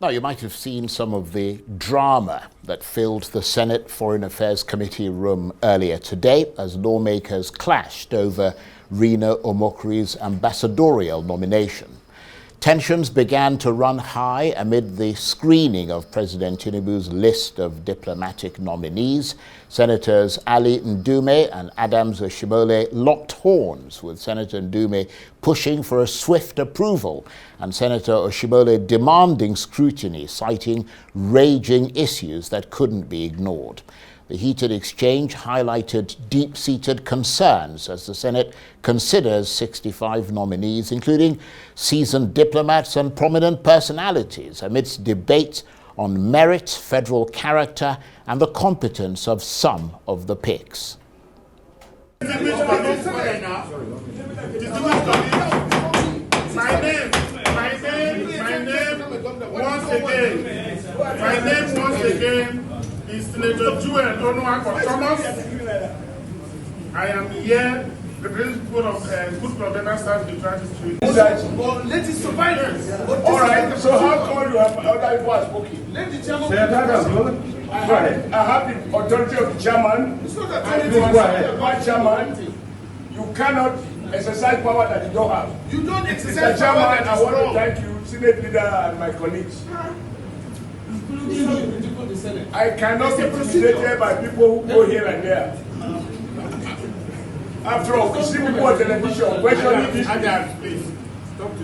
Now, you might have seen some of the drama that filled the Senate Foreign Affairs Committee room earlier today as lawmakers clashed over Rina Omokere's ambassadorial nomination. Tensions began to run high amid the screening of President Tinubu's list of diplomatic nominees. Senators Ali Ndume and Adams Oshimole locked horns, with Senator Ndume pushing for a swift approval and Senator Oshimole demanding scrutiny, citing raging issues that couldn't be ignored. The heated exchange highlighted deep-seated concerns as the Senate considers 65 nominees, including seasoned diplomats and prominent personalities, amidst debates on merit, federal character, and the competence of some of the picks. My name once again is Senator Joel Donoako Thomas. I am here representing people of Good Governance Stars Neutrality. Well, let it survive. All right, so how come you have other people have spoken? Let the chairman. I have the authority of the chairman. It's not My chairman, you cannot exercise power that you don't have. You don't Mr. exercise Chairman, power that I is want to wrong. thank you, Senate Leader and my colleagues. I cannot be intimidated by people who go here and there. After all, we see people on television questioning this.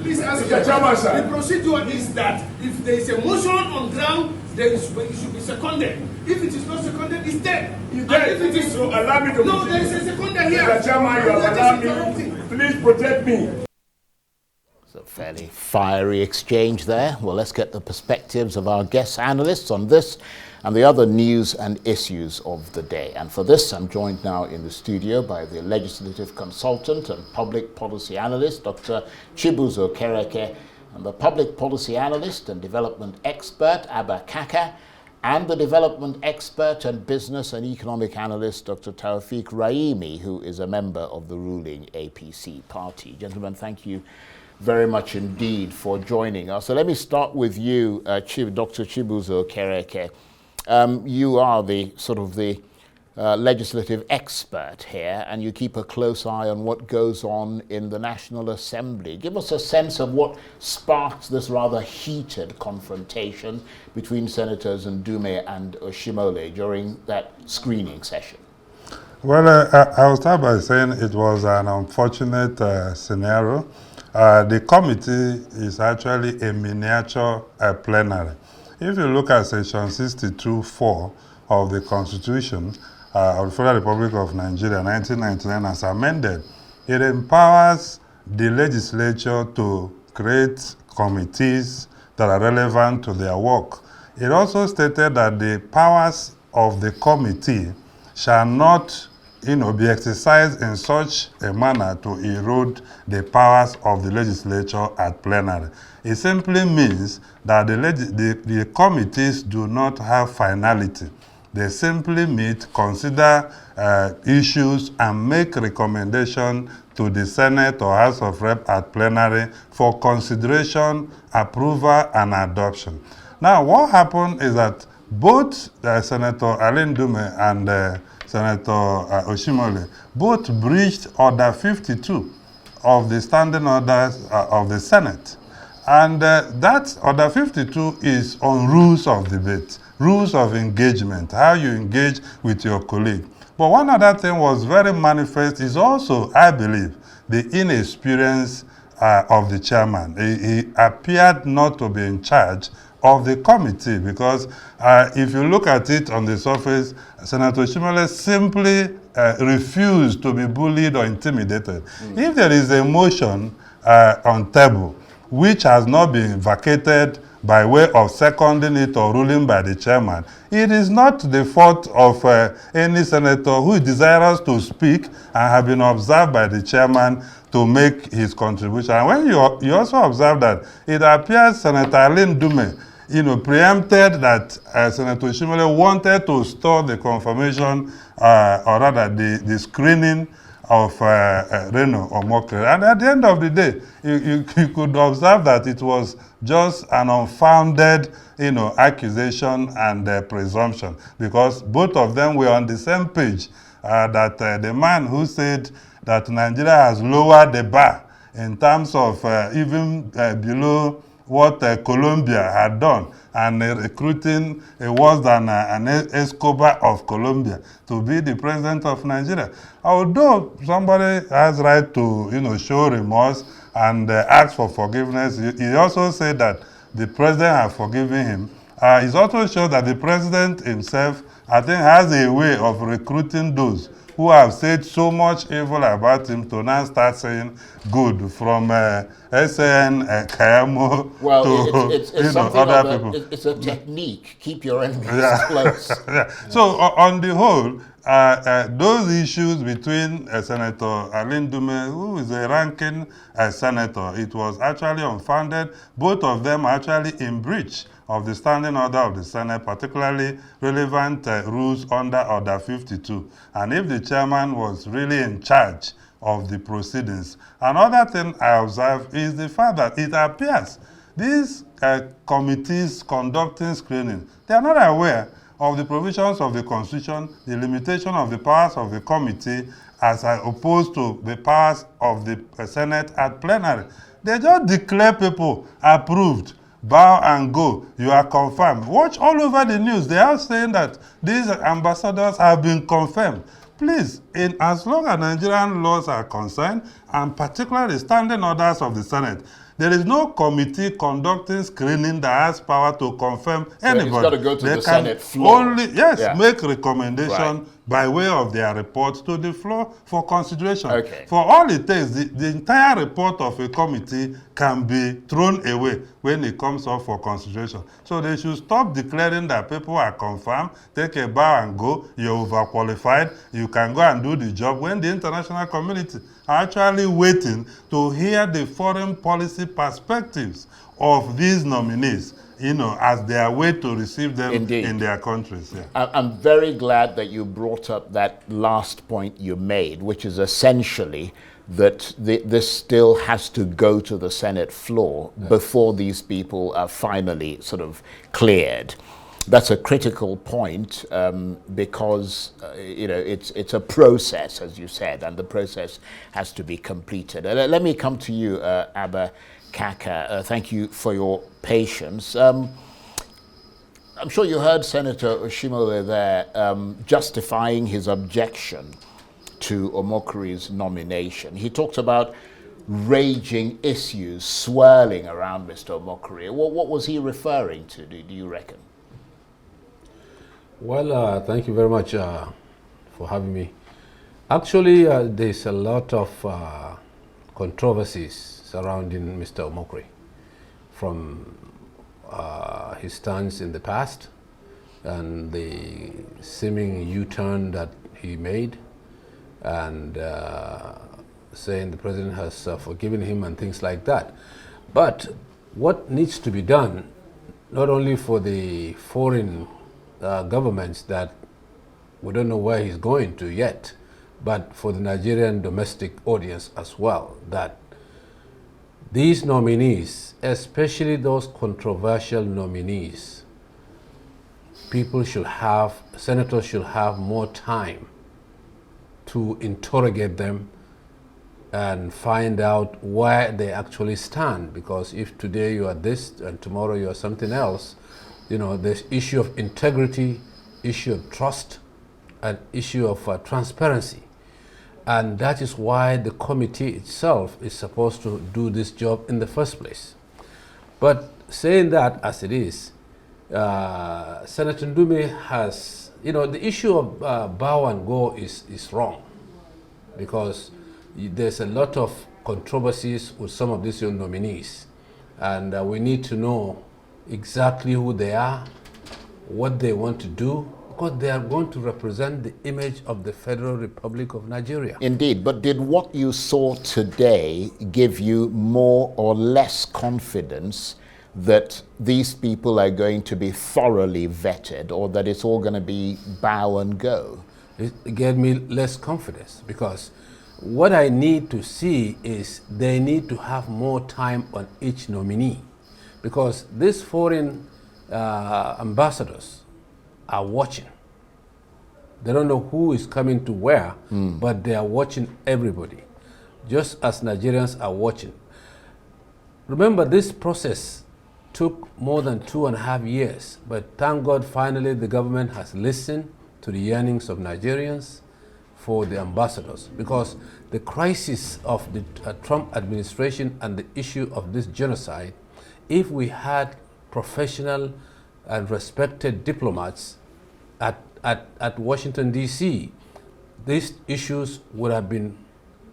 Please ask Mr. Chairman, sir. The procedure is that if there is a motion on ground, then it should be seconded. If it is not seconded, it's dead. It's dead. And if it is So allow me to no, proceed. there is a seconder here. Mr. Chairman, you have allowed me. Please protect me. It's a fairly fiery exchange there. Well, let's get the perspectives of our guest analysts on this and the other news and issues of the day. And for this, I'm joined now in the studio by the legislative consultant and public policy analyst, Dr. Chibuzo Okereke, and the public policy analyst and development expert, Kaka, and the development expert and business and economic analyst, Dr. Raimi, who is a member of the ruling APC party. Gentlemen, thank you very much indeed for joining us. So let me start with you, Dr. Chibuzo Okereke. You are the sort of the legislative expert here, and you keep a close eye on what goes on in the National Assembly. Give us a sense of what sparked this rather heated confrontation between Senators Ndume and Oshimole during that screening session. Well, I'll start by saying it was an unfortunate scenario. The committee is actually a miniature plenary. If you look at section 62(4) of the Constitution of the Federal Republic of Nigeria, 1999, as amended, it empowers the legislature to create committees that are relevant to their work. It also stated that the powers of the committee shall not be exercised in such a manner to erode the powers of the legislature at plenary. It simply means that the committees do not have finality. They simply meet, consider issues, and make recommendation to the Senate or House of Rep at plenary for consideration, approval, and adoption. Now, what happened is that both Senator Ali Ndume and Senator Oshimole both breached Order 52 of the standing orders of the Senate. And that Order 52 is on rules of debate, rules of engagement, how you engage with your colleague. But one other thing was very manifest is also, I believe, the inexperience of the chairman. He appeared not to be in charge of the committee, because if you look at it on the surface, Senator Oshimole simply refused to be bullied or intimidated. If there is a motion on table which has not been vacated by way of seconding it or ruling by the chairman, it is not the fault of any senator who is desirous to speak and have been observed by the chairman to make his contribution. And when you also observe that it appears Senator Ali Ndume preempted that Senator Oshimole wanted to store the confirmation, or rather the screening of Reno Okereke. And at the end of the day, you could observe that it was just an unfounded, accusation and presumption, because both of them were on the same page. That the man who said that Nigeria has lowered the bar in terms of even below what Colombia had done, and recruiting worse than an Escobar of Colombia to be the president of Nigeria. Although somebody has right to show remorse and ask for forgiveness, he also said that the president has forgiven him. It also shows that the president himself, I think, has a way of recruiting those who have said so much evil about him to now start saying good, from SN Kayamo to it's other people. It's a technique. Keep your enemies close. Yeah. So on the whole, those issues between Senator Alin Dume, who is a ranking senator, it was actually unfounded. Both of them are actually in breach of the standing order of the Senate, particularly relevant rules under Order 52. And if the chairman was really in charge of the proceedings. Another thing I observe is the fact that it appears these committees conducting screening, they are not aware of the provisions of the Constitution, the limitation of the powers of the committee as opposed to the powers of the Senate at plenary. They just declare people approved, bow and go, you are confirmed. Watch all over the news. They are saying that these ambassadors have been confirmed. Please, as long as Nigerian laws are concerned, and particularly standing orders of the Senate, there is no committee conducting screening that has power to confirm anybody. It's got to go to the Senate floor. Only, make recommendation by way of their report to the floor for consideration. Okay. For all it takes, the entire report of a committee can be thrown away when it comes up for consideration. So they should stop declaring that people are confirmed, take a bow and go, you're overqualified, you can go and do the job, when the international community are actually waiting to hear the foreign policy perspectives of these nominees, as their way to receive them in their countries. Yeah. I'm very glad that you brought up that last point you made, which is essentially that this still has to go to the Senate floor before these people are finally sort of cleared. That's a critical point because it's a process, as you said, and the process has to be completed. Let me come to you, Abba Kaka. Thank you for your patience. I'm sure you heard Senator Oshimole there justifying his objection to Omokere's nomination. He talked about raging issues swirling around Mr. Omokere. What was he referring to, do you reckon? Well, thank you very much for having me. Actually, there's a lot of controversies surrounding Mr. Omokere, from his stance in the past and the seeming U-turn that he made, and saying the president has forgiven him and things like that. But what needs to be done, not only for the foreign governments that we don't know where he's going to yet, but for the Nigerian domestic audience as well, that these nominees, especially those controversial nominees, senators should have more time to interrogate them and find out where they actually stand. Because if today you are this and tomorrow you are something else, there's issue of integrity, issue of trust, and issue of transparency. And that is why the committee itself is supposed to do this job in the first place. But saying that as it is, Senator Ndume has, the issue of bow and go is wrong, because there's a lot of controversies with some of these nominees, and we need to know exactly who they are, what they want to do, because they are going to represent the image of the Federal Republic of Nigeria. Indeed, but did what you saw today give you more or less confidence that these people are going to be thoroughly vetted, or that it's all going to be bow and go? It gave me less confidence, because What I need to see is they need to have more time on each nominee, because these foreign ambassadors are watching. They don't know who is coming to where, but they are watching everybody, just as Nigerians are watching. Remember, this process took more than 2.5 years, but thank God finally the government has listened to the yearnings of Nigerians for the ambassadors, because the crisis of the Trump administration and the issue of this genocide, if we had professional and respected diplomats at Washington, D.C., these issues would have been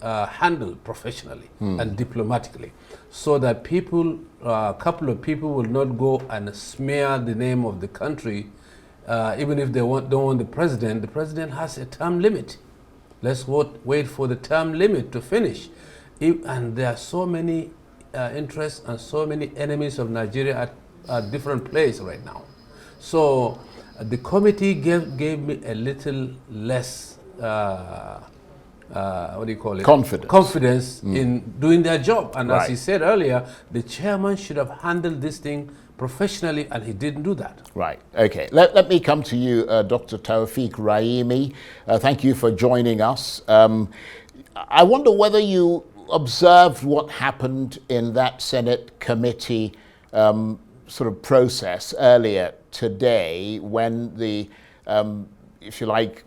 handled professionally and diplomatically, so that people, a couple of people will not go and smear the name of the country, even if they don't want the president. The president has a term limit. Let's wait for the term limit to finish. And there are so many interests and so many enemies of Nigeria at different places right now. So the committee gave me a little less, what do you call it? Confidence in doing their job. And as he said earlier, the chairman should have handled this thing professionally, and he didn't do that. Right. Okay. Let me come to you, Dr. Taoufik Raimi. Thank you for joining us. I wonder whether you observed what happened in that Senate committee sort of process earlier today, when the, if you like,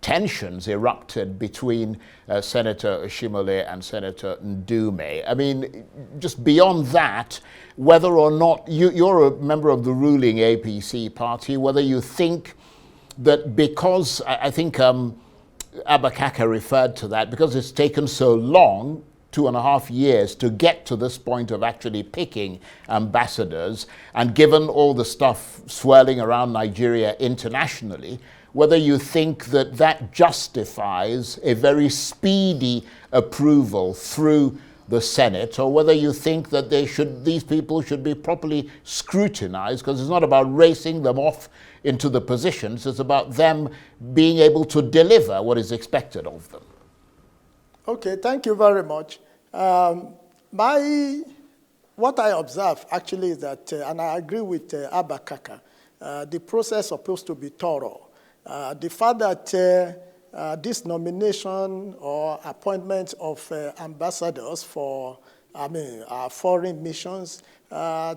tensions erupted between Senator Oshimole and Senator Ndume. I mean, just beyond that, whether or not you're a member of the ruling APC party, whether you think that because, I think Kaka referred to that, because it's taken so long, 2.5 years, to get to this point of actually picking ambassadors, and given all the stuff swirling around Nigeria internationally, whether you think that that justifies a very speedy approval through the Senate, or whether you think that these people should be properly scrutinized, because it's not about racing them off into the positions, it's about them being able to deliver what is expected of them. Okay, thank you very much. What I observe actually is that, and I agree with Kaka, the process is supposed to be thorough. The fact that this nomination or appointment of ambassadors for, our foreign missions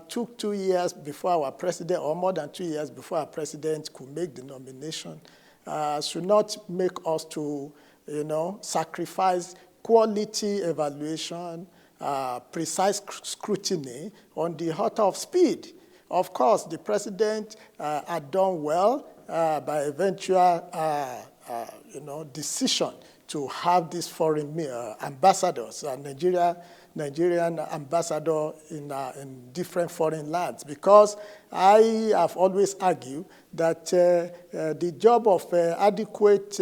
took 2 years before our president, or more than 2 years before our president could make the nomination, should not make us to, sacrifice quality evaluation, precise scrutiny on the altar of speed. Of course, the president had done well by eventual, decision to have these foreign ambassadors, Nigerian ambassador in different foreign lands, because I have always argued that the job of adequate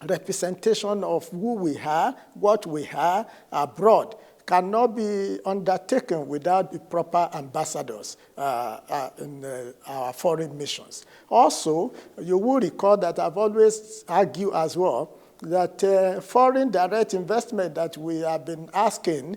representation of who we are, what we are abroad, cannot be undertaken without the proper ambassadors in our foreign missions. Also, you will recall that I've always argued as well that foreign direct investment that we have been asking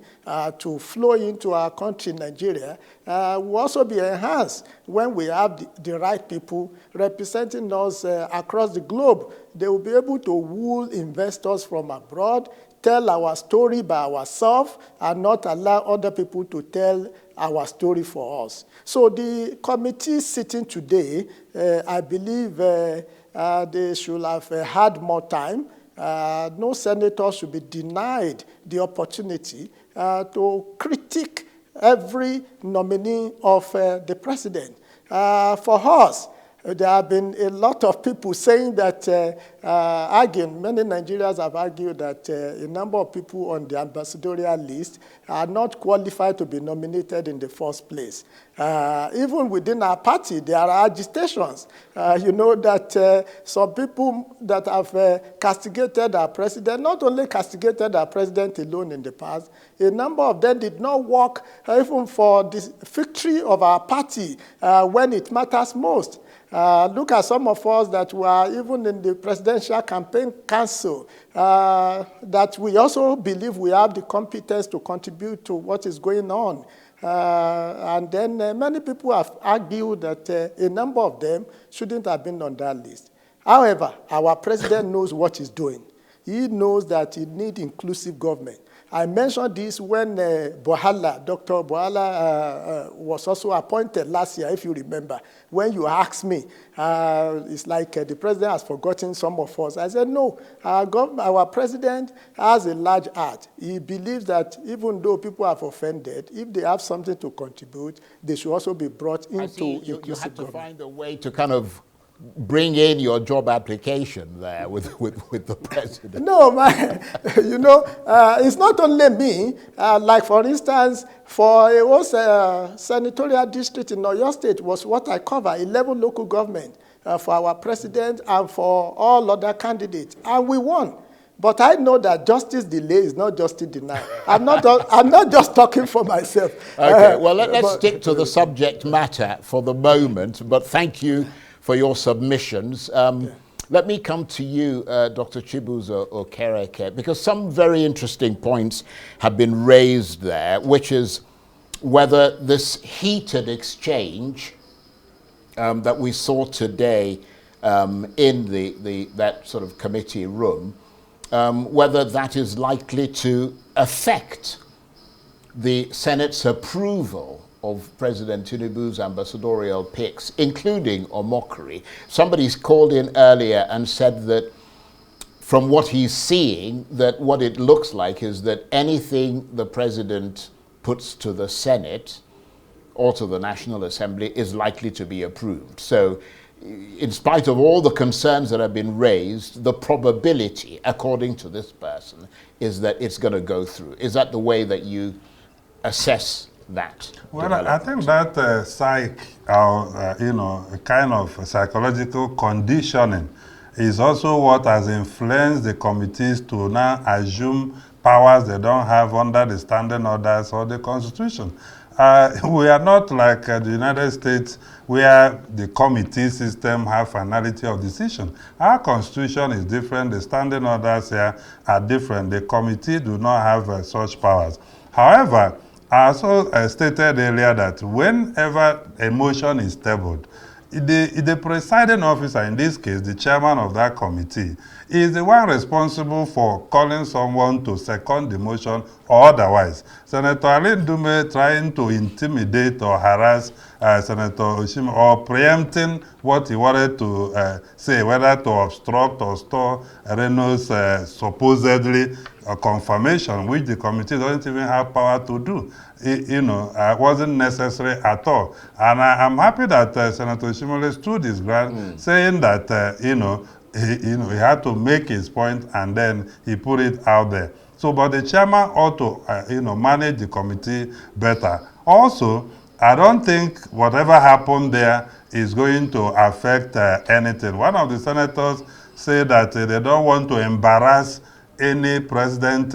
to flow into our country, Nigeria, will also be enhanced when we have the right people representing us across the globe. They will be able to woo investors from abroad, tell our story by ourselves, and not allow other people to tell our story for us. So the committee sitting today, I believe they should have had more time. No senator should be denied the opportunity to critique every nominee of the president. For us, there have been a lot of people saying that, many Nigerians have argued that a number of people on the ambassadorial list are not qualified to be nominated in the first place. Even within our party, there are agitations. That some people that have castigated our president, not only castigated our president alone in the past, a number of them did not work even for the victory of our party when it matters most. Look at some of us that were even in the presidential Presidential Campaign Council, that we also believe we have the competence to contribute to what is going on. And then many people have argued that a number of them shouldn't have been on that list. However, our president knows what he's doing. He knows that he needs inclusive government. I mentioned this when Dr. Bohala was also appointed last year, if you remember. When you asked me, it's like the president has forgotten some of us. I said, no, our president has a large heart. He believes that even though people have offended, if they have something to contribute, they should also be brought into inclusive you had to government. find a way to kind of bring in your job application there with the president. No, it's not only me. Like, for instance, for a whole senatorial district in Oyo State was what I cover, 11 local government for our president and for all other candidates. And we won. But I know that justice delay is not justice denied. I'm not just talking for myself. Okay, well, let's stick to the subject matter for the moment, but thank you for your submissions. Let me come to you, Dr. Chibuzo Okereke, because some very interesting points have been raised there, which is whether this heated exchange that we saw today in that sort of committee room, whether that is likely to affect the Senate's approval of President Tinubu's ambassadorial picks, including Okereke. Somebody's called in earlier and said that from what he's seeing, that what it looks like is that anything the president puts to the Senate or to the National Assembly is likely to be approved. So in spite of all the concerns that have been raised, the probability, according to this person, is that it's going to go through. Is that the way that you assess that? Well, I think that a kind of psychological conditioning is also what has influenced the committees to now assume powers they don't have under the standing orders or the Constitution. We are not like the United States, where the committee system have finality of decision. Our Constitution is different. The standing orders here are different. The committee do not have such powers. However, I also stated earlier that whenever a motion is tabled, the presiding officer, in this case, the chairman of that committee, is the one responsible for calling someone to second the motion or otherwise. Senator Ali Ndume trying to intimidate or harass Senator Oshim or preempting what he wanted to say, whether to obstruct or store Reno's supposedly confirmation, which the committee doesn't even have power to do. Wasn't necessary at all. And I'm happy that Senator Oshimole stood his ground, saying that, he had to make his point and then he put it out there. So, but the chairman ought to, manage the committee better. Also, I don't think whatever happened there is going to affect anything. One of the senators said that they don't want to embarrass any president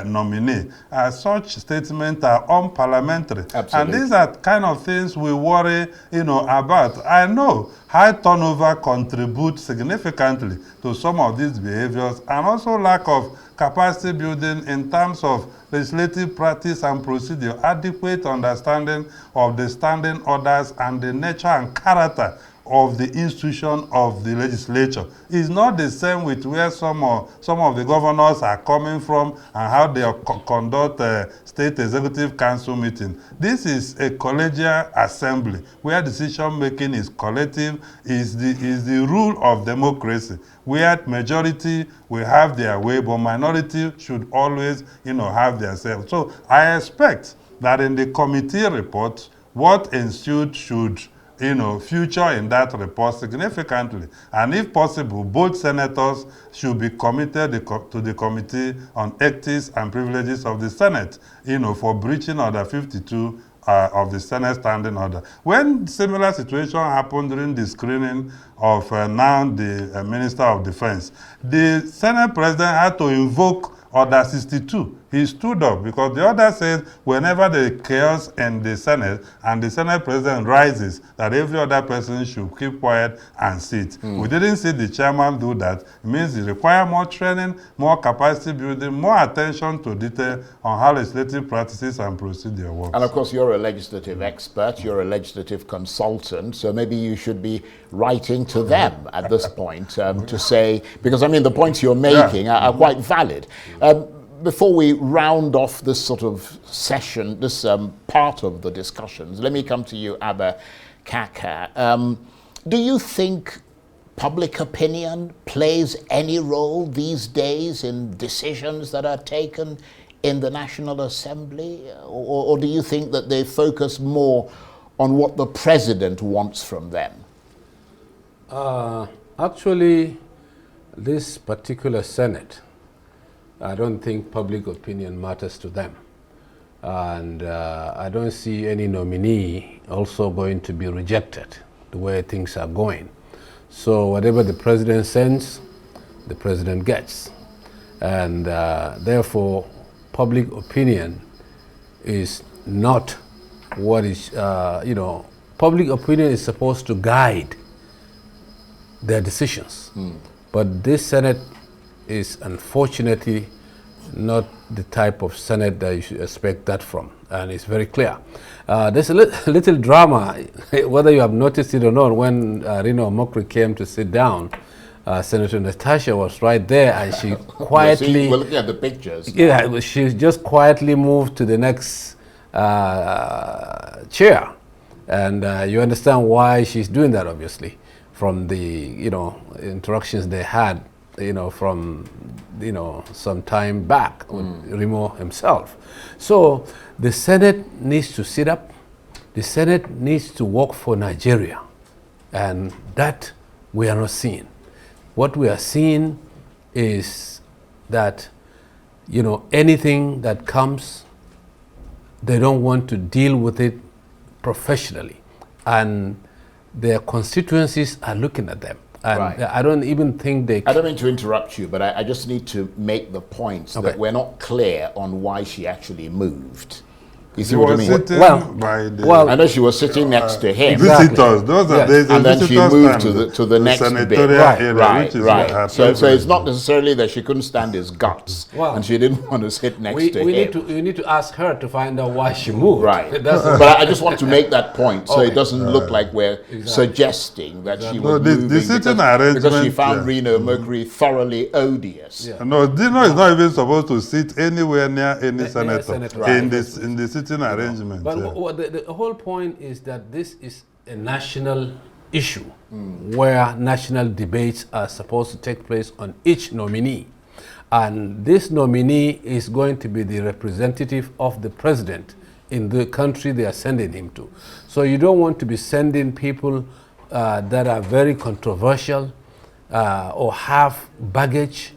nominee. Such statements are unparliamentary. Absolutely. And these are kind of things we worry, about. I know high turnover contributes significantly to some of these behaviors, and also lack of capacity building in terms of legislative practice and procedure, adequate understanding of the standing orders and the nature and character of the institution of the legislature. Is not the same with where some of the governors are coming from and how they conduct state executive council meeting. This is a collegial assembly where decision making is collective, is the rule of democracy, where majority will have their way, but minority should always have their say. So I expect that in the committee report, what ensued should feature in that report significantly. And if possible, both senators should be committed to the Committee on Ethics and Privileges of the Senate, for breaching Order 52 of the Senate Standing Order. When similar situation happened during the screening of now the Minister of Defense, the Senate President had to invoke Order 62 he stood up, because the order says whenever there is chaos in the Senate and the Senate president rises, that every other person should keep quiet and sit. We didn't see the chairman do that. It means it requires more training, more capacity building, more attention to detail on how legislative practices and procedure works. And of course, you're a legislative expert, you're a legislative consultant, so maybe you should be writing to them at this point to say, because I mean, the points you're making are quite valid. Before we round off this sort of session, this part of the discussions, let me come to you, Kaka. Do you think public opinion plays any role these days in decisions that are taken in the National Assembly? Or do you think that they focus more on what the president wants from them? Actually, this particular Senate, I don't think public opinion matters to them. And I don't see any nominee also going to be rejected the way things are going. So whatever the president sends, the president gets. And therefore, public opinion is not what is, public opinion is supposed to guide their decisions. But this Senate is unfortunately not the type of Senate that you should expect that from, and it's very clear. There's a little drama, whether you have noticed it or not, when Okereke came to sit down. Senator Natasha was right there, and she quietly... We're looking at the pictures. Yeah, she just quietly moved to the next chair. And you understand why she's doing that, obviously, from the, interactions they had, from, some time back with Raimi himself. So the Senate needs to sit up. The Senate needs to work for Nigeria. And that we are not seeing. What we are seeing is that, anything that comes, they don't want to deal with it professionally. And their constituencies are looking at them. And right. I don't even think they... I don't mean to interrupt you, but I just need to make the point that we're not clear on why she actually moved. You see what I mean? Well, I know she was sitting next to him. Visitors, those are days. And then she moved to the next bit. Right. So it's not necessarily that she couldn't stand his guts, and she didn't want to sit next to him. We need to ask her to find out why she moved. Right. But I just want to make that point, so it doesn't look like we're suggesting that she was moving because she found Okereke thoroughly odious. Yeah. No, Dino is not even supposed to sit anywhere near any senator in the sitting arrangement. But the whole point is that this is a national issue where national debates are supposed to take place on each nominee. And this nominee is going to be the representative of the president in the country they are sending him to. So you don't want to be sending people that are very controversial or have baggage,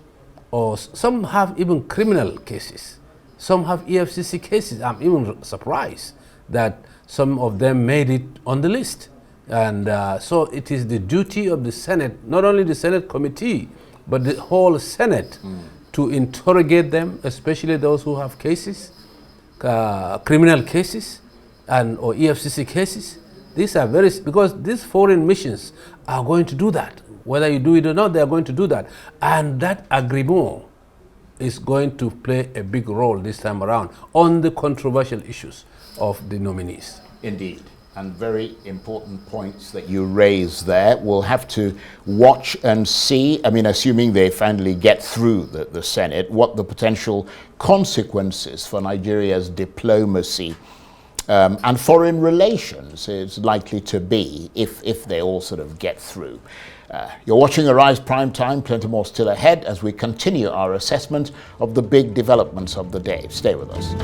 or some have even criminal cases. Some have EFCC cases. I'm even surprised that some of them made it on the list. And so it is the duty of the Senate, not only the Senate committee, but the whole Senate to interrogate them, especially those who have cases, criminal cases or EFCC cases. These are because these foreign missions are going to do that. Whether you do it or not, they are going to do that. And that agreement is going to play a big role this time around on the controversial issues of the nominees. Indeed, and very important points that you raise there. We'll have to watch and see, assuming they finally get through the Senate, what the potential consequences for Nigeria's diplomacy and foreign relations is likely to be if they all sort of get through. You're watching Arise Prime Time. Plenty more still ahead as we continue our assessment of the big developments of the day. Stay with us.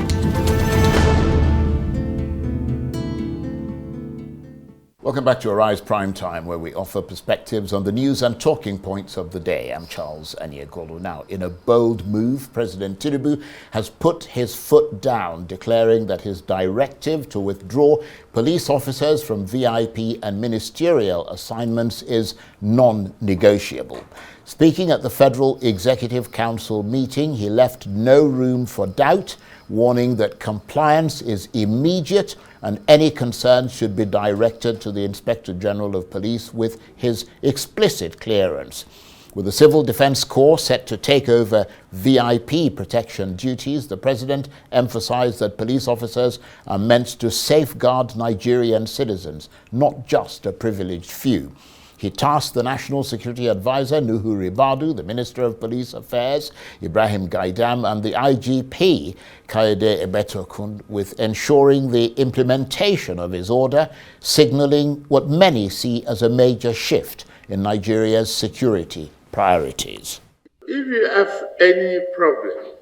Welcome back to Arise Prime Time, where we offer perspectives on the news and talking points of the day. I'm Charles Aniagolo. Now, in a bold move, President Tinubu has put his foot down, declaring that his directive to withdraw police officers from VIP and ministerial assignments is non-negotiable. Speaking at the Federal Executive Council meeting, he left no room for doubt, warning that compliance is immediate and any concerns should be directed to the Inspector General of Police with his explicit clearance. With the Civil Defense Corps set to take over VIP protection duties, the President emphasized that police officers are meant to safeguard Nigerian citizens, not just a privileged few. He tasked the National Security Advisor, Nuhu Ribadu, the Minister of Police Affairs, Ibrahim Gaidam, and the IGP, Kayode Ebetokun, with ensuring the implementation of his order, signaling what many see as a major shift in Nigeria's security priorities. If you have any problem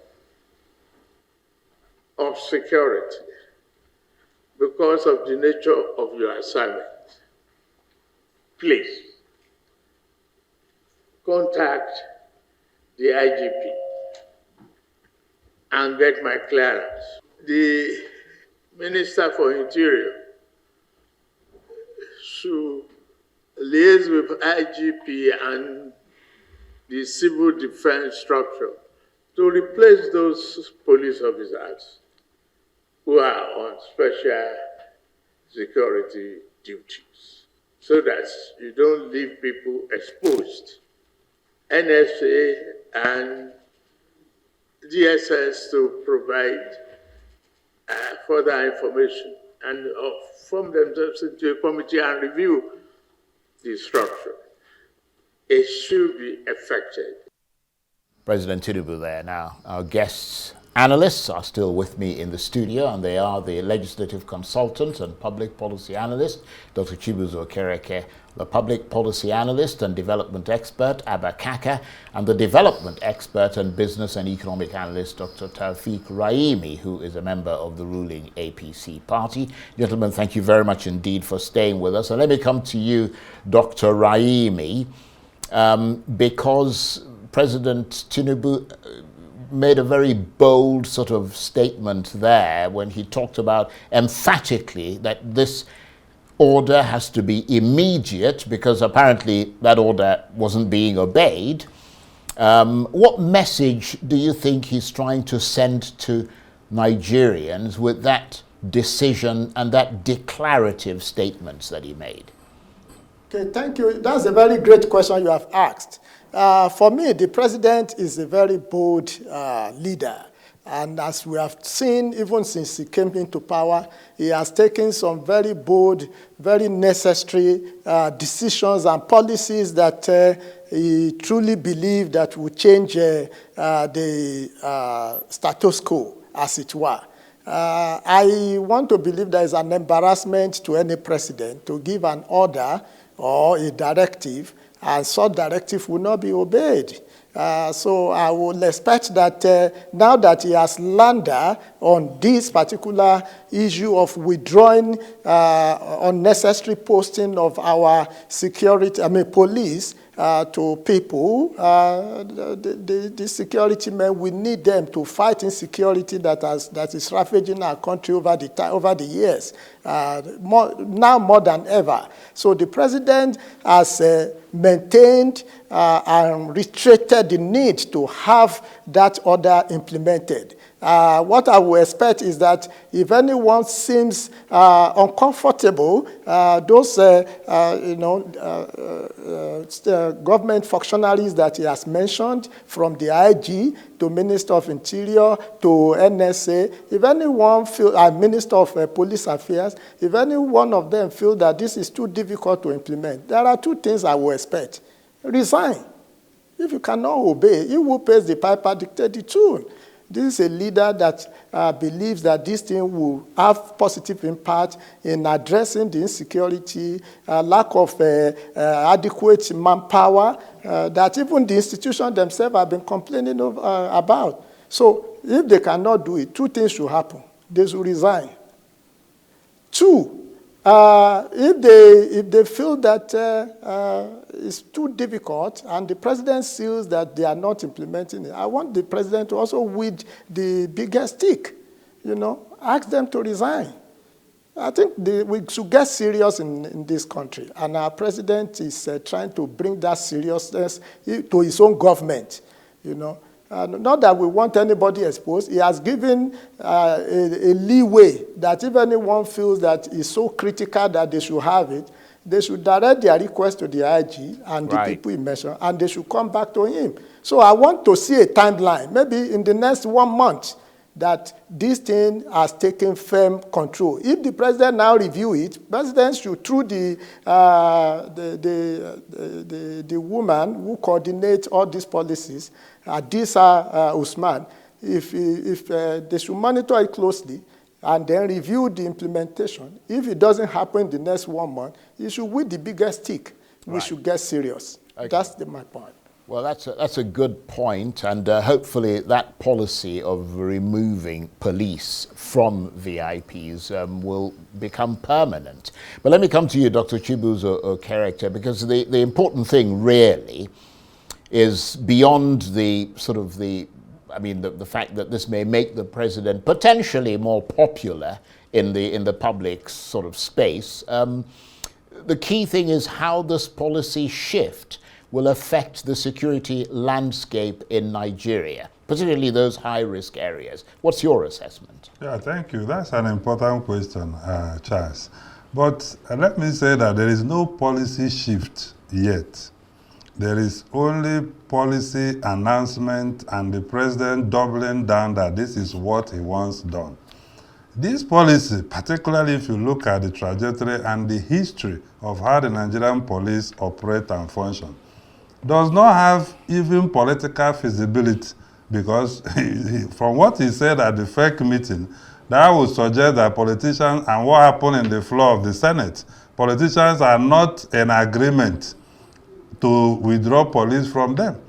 of security because of the nature of your assignment, please contact the IGP and get my clearance. The Minister for Interior should liaise with IGP and the civil defense structure to replace those police officers who are on special security duties, so that you don't leave people exposed. NSA and DSS to provide further information and form themselves into a committee and review the structure. It should be effected. President Tinubu there. Now, our guests, analysts, are still with me in the studio, and they are the legislative consultant and public policy analyst, Dr. Chibuzo Okereke, the public policy analyst and development expert, Kaka, and the development expert and business and economic analyst, Dr. Taufik Raimi, who is a member of the ruling APC party. Gentlemen, thank you very much indeed for staying with us. And let me come to you, Dr. Raimi, because President Tinubu made a very bold sort of statement there when he talked about emphatically that this order has to be immediate, because apparently that order wasn't being obeyed. What message do you think he's trying to send to Nigerians with that decision and that declarative statements that he made? Okay, thank you. That's a very great question you have asked. For me, the president is a very bold leader. And as we have seen, even since he came into power, he has taken some very bold, very necessary decisions and policies that he truly believed that would change the status quo, as it were. I want to believe there is an embarrassment to any president to give an order or a directive, and such directive will not be obeyed. So I would expect that now that he has landed on this particular issue of withdrawing unnecessary posting of our police to people, the security men, we need them to fight insecurity that is ravaging our country over the years, now more than ever. So the president has maintained and reiterated the need to have that order implemented. What I would expect is that if anyone seems uncomfortable, those government functionaries that he has mentioned, from the IG to Minister of Interior to NSA, if anyone Minister of Police Affairs, if any one of them feel that this is too difficult to implement, there are two things I will expect. Resign. If you cannot obey, he who pays the piper dictate the tune. This is a leader that believes that this thing will have positive impact in addressing the insecurity, lack of adequate manpower that even the institutions themselves have been complaining about. So if they cannot do it, two things should happen. They should resign. Two, If they feel that it's too difficult and the president feels that they are not implementing it, I want the president to also wield the biggest stick, ask them to resign. I think we should get serious in this country, and our president is trying to bring that seriousness to his own government, Not that we want anybody exposed. He has given a leeway that if anyone feels that it's so critical that they should have it, they should direct their request to the IG and the people he mentioned, and they should come back to him. So I want to see a timeline, maybe in the next 1 month, that this thing has taken firm control. If the president now review it, president should, through the woman who coordinates all these policies, Adisa Usman, if they should monitor it closely and then review the implementation. If it doesn't happen in the next 1 month, it should with the biggest stick. We should get serious. Okay. That's my point. Well, that's a good point, and hopefully that policy of removing police from VIPs will become permanent. But let me come to you, Dr. Chibuzo Okereke, because the important thing really is beyond the fact that this may make the president potentially more popular in the public sort of space. The key thing is how this policy shift will affect the security landscape in Nigeria, particularly those high-risk areas. What's your assessment? Yeah, thank you. That's an important question, Charles. But let me say that there is no policy shift yet. There is only policy announcement and the president doubling down that this is what he wants done. This policy, particularly if you look at the trajectory and the history of how the Nigerian police operate and function, does not have even political feasibility, because from what he said at the fake meeting, that would suggest that politicians, and what happened in the floor of the Senate, politicians are not in agreement to withdraw police from them.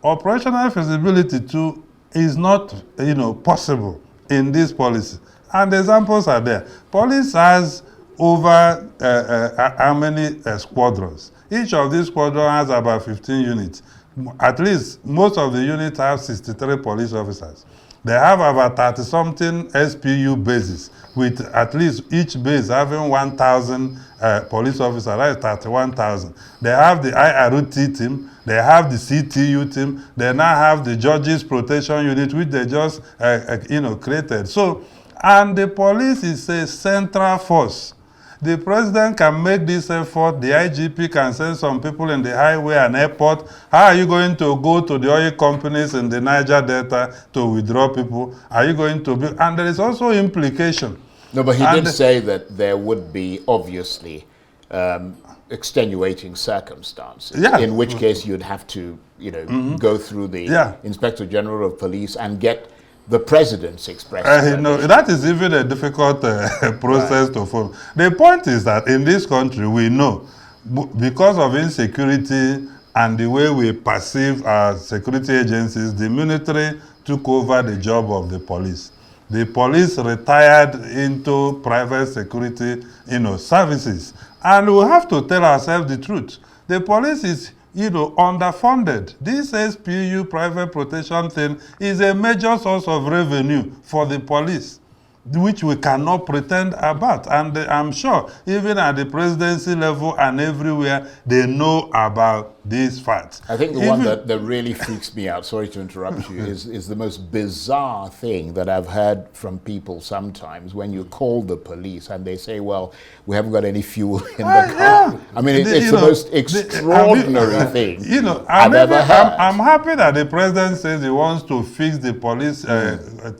Operational feasibility too is not possible in this policy. And the examples are there. Police has over how many squadrons? Each of these squadrons has about 15 units. At least most of the units have 63 police officers. They have about 30-something SPU bases, with at least each base having 1,000 police officers. That is 31,000. They have the IRT team. They have the CTU team. They now have the Judges Protection Unit, which they just created. So, and the police is a central force. The president can make this effort. The IGP can send some people in the highway and airport. How are you going to go to the oil companies in the Niger Delta to withdraw people? Are you going to be? And there is also implication. No, but he did say that there would be obviously extenuating circumstances. Yeah. In which case you'd have to, go through the Inspector General of Police and get the president's expression. That is even a difficult process to follow. The point is that in this country, we know, because of insecurity and the way we perceive our security agencies, the military took over the job of the police. The police retired into private security, services. And we have to tell ourselves the truth. The police is underfunded. This SPU private protection thing is a major source of revenue for the police, which we cannot pretend about. And I'm sure even at the presidency level and everywhere, they know about these facts. I think the one that really freaks me out, sorry to interrupt you, is the most bizarre thing that I've heard from people sometimes when you call the police and they say, well, we haven't got any fuel in the car. Yeah. I mean, it's the most extraordinary thing I've ever heard. I'm happy that the president says he wants to fix the police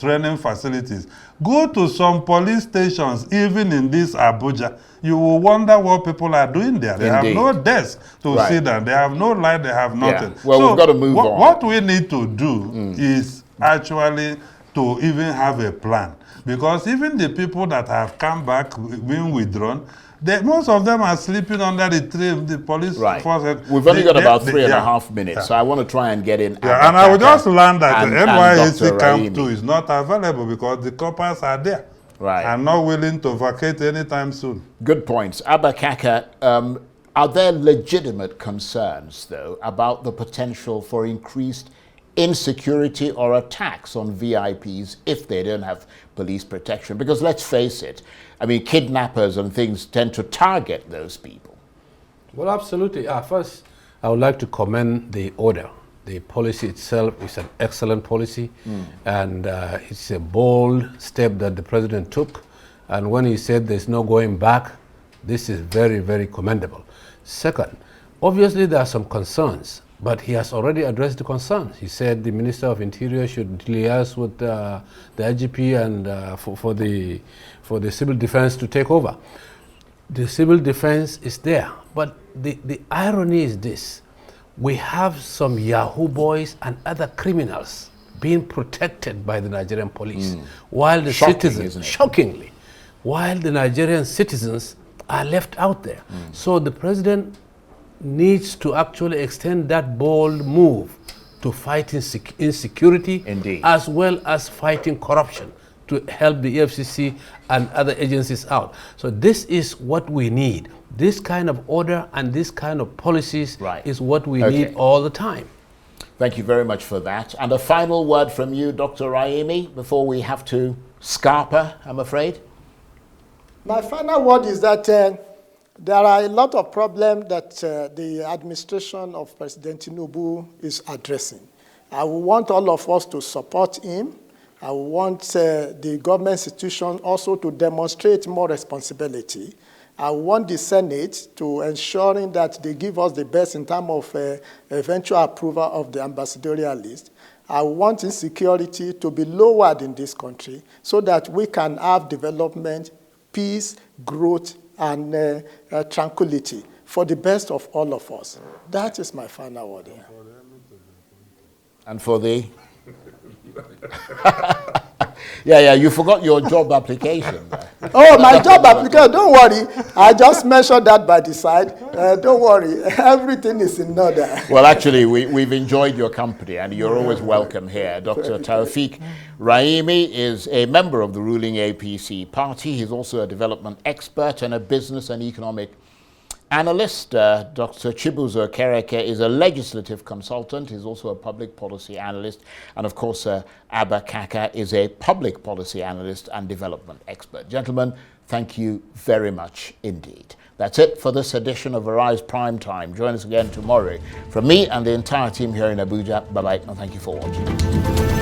training facilities. Go to some police stations, even in this Abuja, you will wonder what people are doing there. They have no desk to sit down. They have no light. They have nothing. Yeah. Well, so we've got to move on. What we need to do is actually to even have a plan. Because even the people that have come back, being withdrawn, most of them are sleeping under the tree. The police force. We've only got about 3.5 minutes, so I want to try and get in. And I will just learn that the NYSC camp 2 is not available because the coppers are there. Right. I'm not willing to vacate anytime soon. Good points. Abba Kaka, are there legitimate concerns, though, about the potential for increased insecurity or attacks on VIPs if they don't have police protection? Because let's face it, I mean, kidnappers and things tend to target those people. Well, absolutely. First, I would like to commend the order. The policy itself is an excellent policy, and it's a bold step that the president took. And when he said there's no going back, this is very, very commendable. Second, obviously there are some concerns, but he has already addressed the concerns. He said the Minister of Interior should liaise with the IGP and for the civil defense to take over. The civil defense is there, but the irony is this. We have some Yahoo boys and other criminals being protected by the Nigerian police, while the citizens, shockingly, while the Nigerian citizens are left out there. So the president needs to actually extend that bold move to fighting insecurity, Indeed, as well as fighting corruption, to help the EFCC and other agencies out. So this is what we need. This kind of order and this kind of policies is what we need all the time. Thank you very much for that. And a final word from you, Dr. Raimi, before we have to scarper, I'm afraid. My final word is that there are a lot of problems that the administration of President Tinubu is addressing. I want all of us to support him. I want the government institution also to demonstrate more responsibility. I want the Senate to ensuring that they give us the best in terms of eventual approval of the ambassadorial list. I want insecurity to be lowered in this country so that we can have development, peace, growth, and tranquility for the best of all of us. That is my final word here. And for the... yeah, you forgot your job application. Oh, my job application, don't worry. I just mentioned that by the side. Don't worry, everything is in order. Well, actually, we've enjoyed your company, and you're always welcome here. Dr. Taufeeq Raimi is a member of the ruling APC party. He's also a development expert and a business and economic analyst. Dr. Chibuzo Okereke is a legislative consultant. He's also a public policy analyst. And of course, Abba Kaka is a public policy analyst and development expert. Gentlemen, thank you very much indeed. That's it for this edition of Arise Prime Time. Join us again tomorrow. From me and the entire team here in Abuja, bye-bye, and thank you for watching.